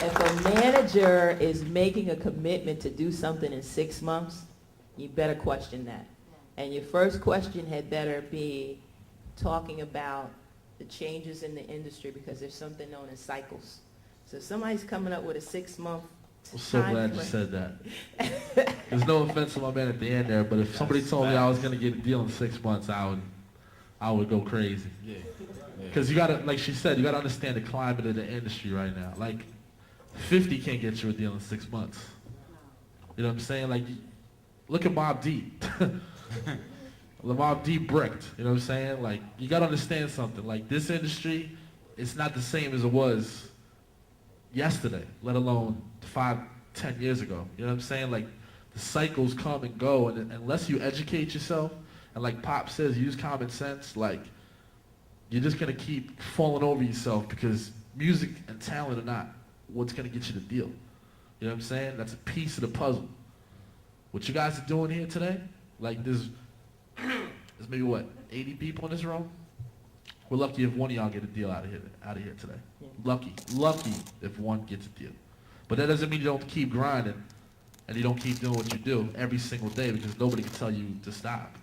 if a manager is making a commitment to do something in 6 months, you better question that. And your first question had better be talking about the changes in the industry, because there's something known as cycles. So if somebody's coming up with a 6-month I'm so glad you said that. There's no offense to my man at the end there, but if somebody told me I was going to get a deal in 6 months, I would go crazy. Yeah. Because you got to, like she said, you got to understand the climate of the industry right now. Like, 50 can't get you a deal in 6 months. You know what I'm saying? Like, look at Mobb Deep. Mobb Deep bricked. You know what I'm saying? Like, you got to understand something. Like, this industry, it's not the same as it was yesterday, let alone 5, 10 years ago. You know what I'm saying? Like, the cycles come and go, and unless you educate yourself, and like Pop says, use common sense, like, you're just going to keep falling over yourself, because music and talent are not what's going to get you the deal. You know what I'm saying? That's a piece of the puzzle. What you guys are doing here today, like there's maybe what, 80 people in this room? We're lucky if one of y'all get a deal out of here today. Yeah. Lucky if one gets a deal. But that doesn't mean you don't keep grinding and you don't keep doing what you do every single day, because nobody can tell you to stop.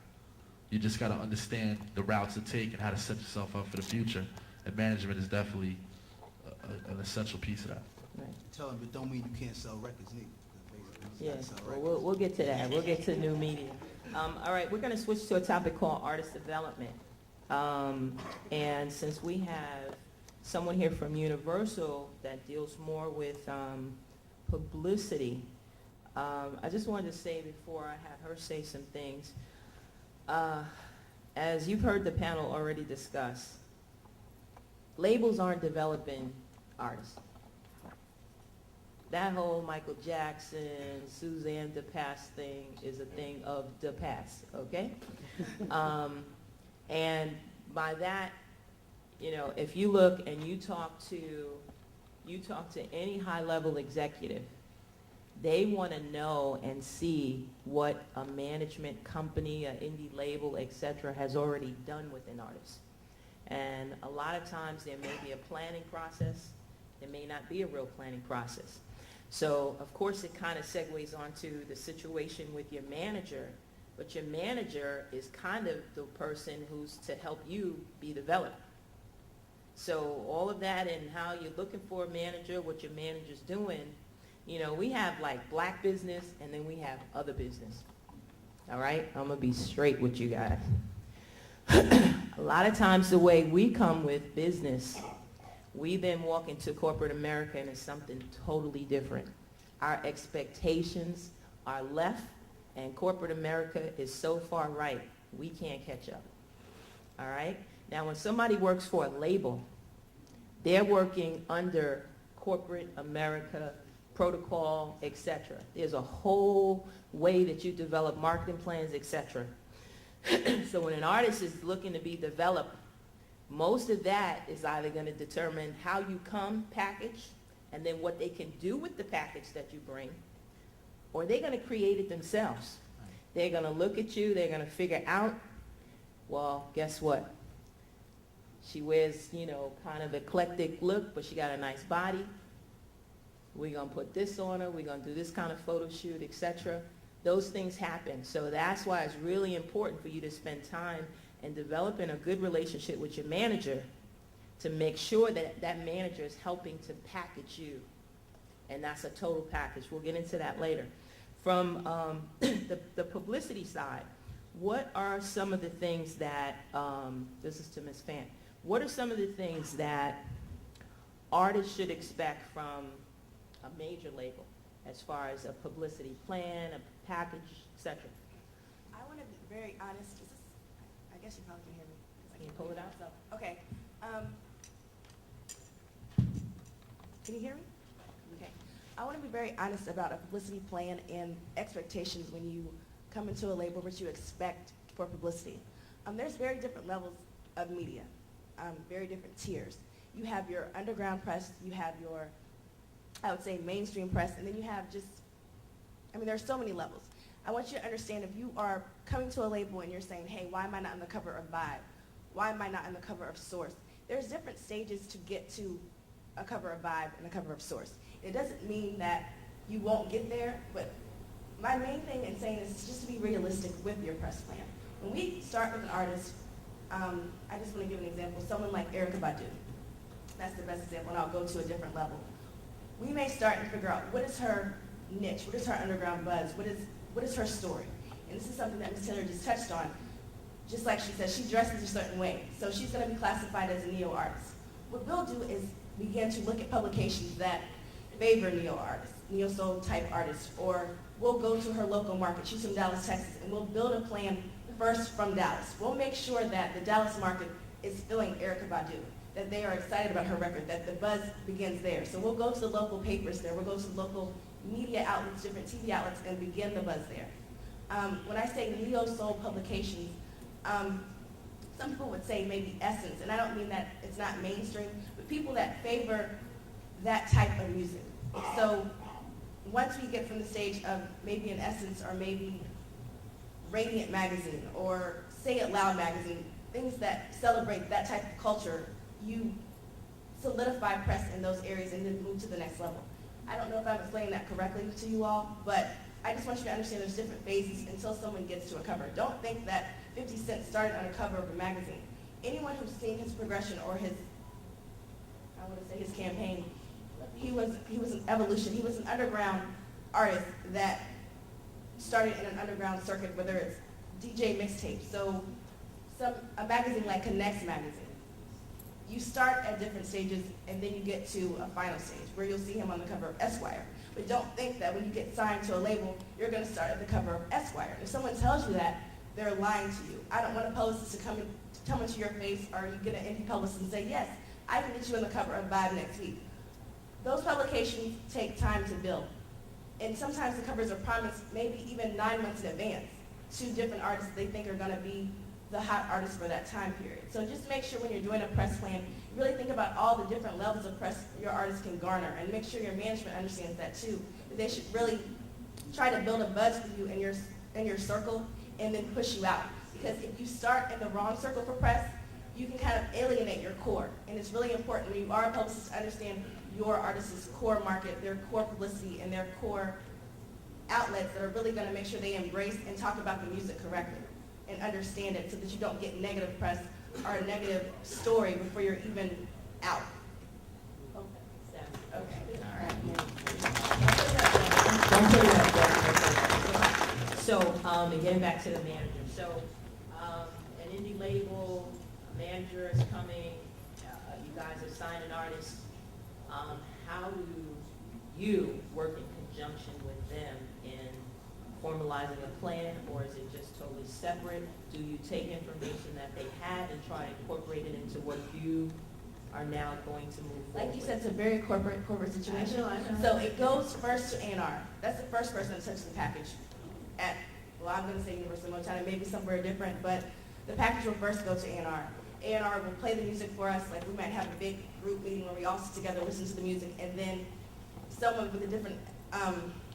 You just got to understand the routes to take and how to set yourself up for the future. And management is definitely an essential piece of that. Right. Tell them, but don't mean you can't sell records neither. Yeah, well, we'll get to that. We'll get to new media. All right, we're going to switch to a topic called artist development. And since we have someone here from Universal that deals more with publicity, I just wanted to say before I have her say some things, as you've heard the panel already discuss, labels aren't developing artists. That whole Michael Jackson, Suzanne the past thing is a thing of the past, okay? And by that, you know, if you look and you talk to any high-level executive, they want to know and see what a management company, an indie label, etc., has already done with an artist. And a lot of times there may be a planning process. There may not be a real planning process. So, of course, it kind of segues onto the situation with your manager, but your manager is kind of the person who's to help you be developed. So all of that and how you're looking for a manager, what your manager's doing, you know, we have like black business and then we have other business. All right? I'm going to be straight with you guys. A lot of times the way we come with business, we then walk into corporate America and it's something totally different. Our expectations are left and corporate America is so far right, we can't catch up. All right? Now, when somebody works for a label, they're working under corporate America protocol, etc. There's a whole way that you develop marketing plans, etc. So when an artist is looking to be developed, most of that is either going to determine how you come packaged and then what they can do with the package that you bring, or they're going to create it themselves. They're going to look at you, they're going to figure out, well, guess what? She wears, you know, kind of eclectic look, but she got a nice body. We're going to put this on her, we're going to do this kind of photo shoot, etc. Those things happen. So that's why it's really important for you to spend time and developing a good relationship with your manager to make sure that that manager is helping to package you. And that's a total package. We'll get into that later. From the publicity side, what are some of the things that, this is to Ms. Fant, what are some of the things that artists should expect from a major label as far as a publicity plan, a package, etc.? I want to be very honest. I guess you probably can hear me. Can you pull it out? Okay. Can you hear me? Okay. I want to be very honest about a publicity plan and expectations when you come into a label, what you expect for publicity. There's very different levels of media, very different tiers. You have your underground press, you have your, I would say, mainstream press, and then you have just, I mean, there's so many levels. I want you to understand if you are coming to a label and you're saying, hey, why am I not on the cover of Vibe? Why am I not on the cover of Source? There's different stages to get to a cover of Vibe and a cover of Source. It doesn't mean that you won't get there, but my main thing in saying this is just to be realistic with your press plan. When we start with an artist, I just want to give an example. Someone like Erykah Badu. That's the best example, and I'll go to a different level. We may start and figure out what is her niche, what is her underground buzz, what is her story. And this is something that Ms. Taylor just touched on. Just like she said, she dresses a certain way, so she's going to be classified as a neo artist. What we'll do is begin to look at publications that favor neo artists, neo soul type artists, or we'll go to her local market. She's from Dallas, Texas, and we'll build a plan first from Dallas. We'll make sure that the Dallas market is feeling Erykah Badu, that they are excited about her record, that the buzz begins there. So we'll go to the local papers there. We'll go to the local media outlets, different TV outlets, and begin the buzz there. When I say neo soul publications, some people would say maybe Essence, and I don't mean that it's not mainstream, but people that favor that type of music. So once we get from the stage of maybe an Essence or maybe Radiant Magazine or Say It Loud Magazine, things that celebrate that type of culture, you solidify press in those areas and then move to the next level. I don't know if I'm explaining that correctly to you all, but I just want you to understand there's different phases until someone gets to a cover. Don't think that 50 Cent started on a cover of a magazine. Anyone who's seen his progression or his, I want to say his campaign, he was an evolution. He was an underground artist that started in an underground circuit, whether it's DJ mixtape. So a magazine like Connects Magazine. You start at different stages and then you get to a final stage where you'll see him on the cover of Esquire. But don't think that when you get signed to a label, you're going to start at the cover of Esquire. If someone tells you that, they're lying to you. I don't want a publicist to come into your face or you get an indie publicist and say, yes, I can get you on the cover of Vibe next week. Those publications take time to build. And sometimes the covers are promised maybe even 9 months in advance to different artists they think are going to be the hot artists for that time period. So just make sure when you're doing a press plan, you really think about all the different levels of press your artist can garner, and make sure your management understands that too. That they should really try to build a buzz for you in your circle and then push you out. Because if you start in the wrong circle for press, you can kind of alienate your core. And it's really important when you are a publicist to understand your artist's core market, their core publicity, and their core outlets that are really going to make sure they embrace and talk about the music correctly and understand it so that you don't get negative press or a negative story before you're even out. Okay. All right. Don't put it up. So, and getting back to the manager. So, an indie label, a manager is coming, you guys have signed an artist. How do you work in conjunction with them in formalizing a plan, or is it just totally separate? Do you take information that they have and try to incorporate it into what you are now going to move forward? Like you said, it's a very corporate situation. I know. So it goes first to A&R. That's the first person that touches the package at, well, I'm going to say University of Montana, maybe somewhere different, but the package will first go to A&R. A&R will play the music for us. Like we might have a big group meeting where we all sit together, listen to the music, and then someone with a different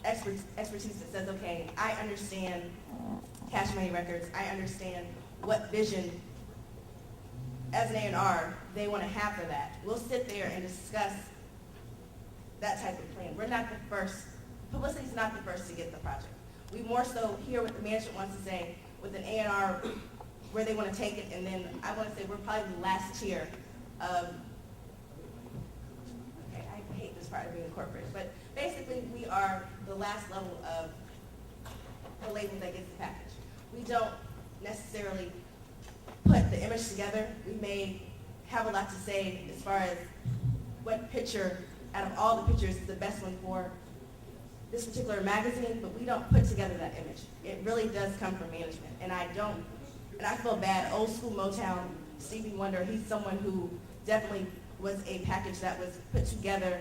expertise that says, okay, I understand Cash Money Records. I understand what vision as an A&R they want to have for that. We'll sit there and discuss that type of plan. We're not the first. Publicity is not the first to get the project. We more so hear what the management wants to say with an A&R where they want to take it, and then I want to say we're probably the last tier of, okay, I hate this part of being incorporated, but basically we are the last level of the label that gets the package. We don't necessarily put the image together. We may have a lot to say as far as what picture out of all the pictures is the best one for this particular magazine, but we don't put together that image. It really does come from management, and I feel bad. Old school Motown, Stevie Wonder, he's someone who definitely was a package that was put together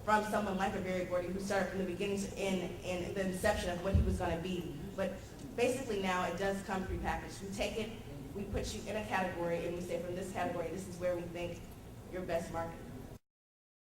from someone like a Berry Gordy who started from the beginning to end and the inception of what he was going to be. But basically now it does come prepackaged. We take it, we put you in a category, and we say from this category, this is where we think your best market